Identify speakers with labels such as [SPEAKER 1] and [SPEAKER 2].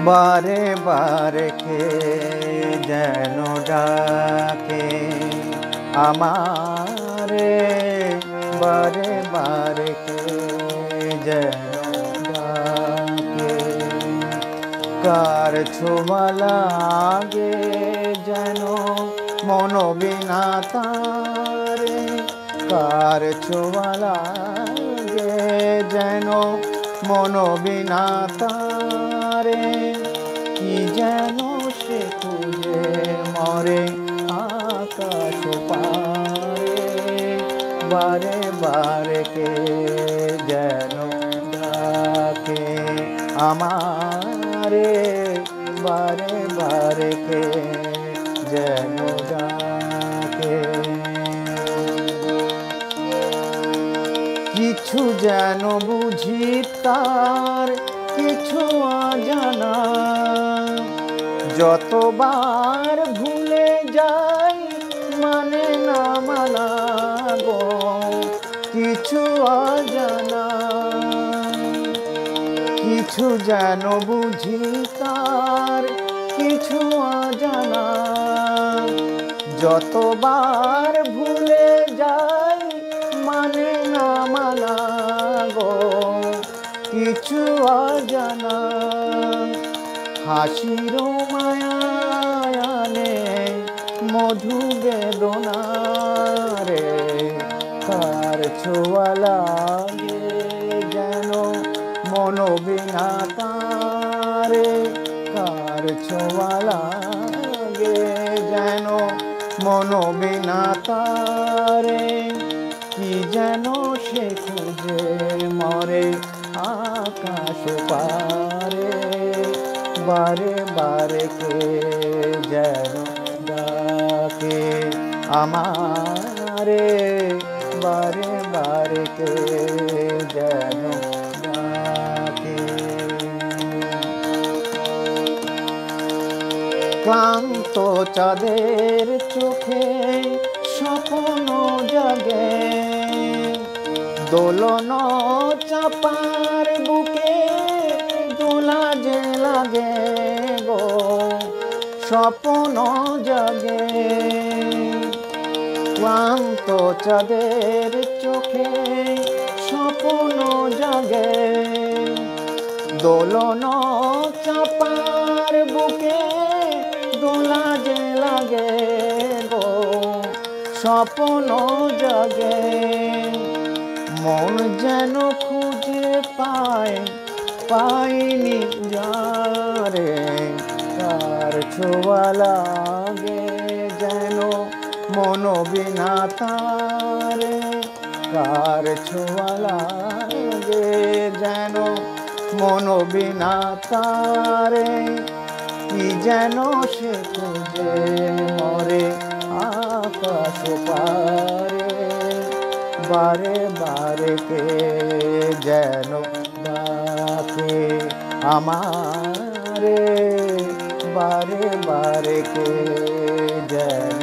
[SPEAKER 1] বারে বারে কে যেন ডাকে আমারে, বারে বারে কে যেন ডাকে। কার ছোঁয়া লাগে যেন মন বিনা তারে, কার ছোঁয়া লাগে যেন মন বিনা তারে। কি যেন সে খুঁজে মরে আকাশ পারে, বারে বারে কে যেন ডাকে আমারে, বারে বারে কে যেন ডাকে। কিছু যেন বুঝি তার কিছু অজানা, যতবার ভুলে যাই মানে না মানা গো। কিছু অজানা, কিছু যেন বুঝি তার কিছু অজানা, যতবার ভুলে যাই মানে না মানা গো। কিছু অজানা, হাসির মায়ানে মধু বেদনা রে। কার ছোঁয়া লাগে যেন মন বিনা তারে, কার ছোঁয়া লাগে যেন মন বিনা তারে। কি যেন সে খুঁজে মরে আকাশ পারে, বারে বারে কে যেন ডাকে আমারে, বারে বারে কে যেন ডাকে। ক্লান্ত চাঁদের চোখে স্বপ্ন জাগে, দোলন চাপার বুকে দোলা যে লাগে গো। স্বপ্ন জাগে ক্লান্ত চাঁদের চোখে স্বপ্ন জাগে, দোলন চাপার বুকে দোলা যে লাগে গো। স্বপ্ন জাগে মন যেন খুঁজে পায় পাইনি যারে। কার ছোঁয়া লাগে যেন মন বিনা তারে, কার ছোঁয়া লাগে যেন মন বিনা তারে। কি যেন সে খুঁজে মরে আকাশ পারে, বারে বারে কে যেন ডাকে আমারে, বারে বারে কে যেন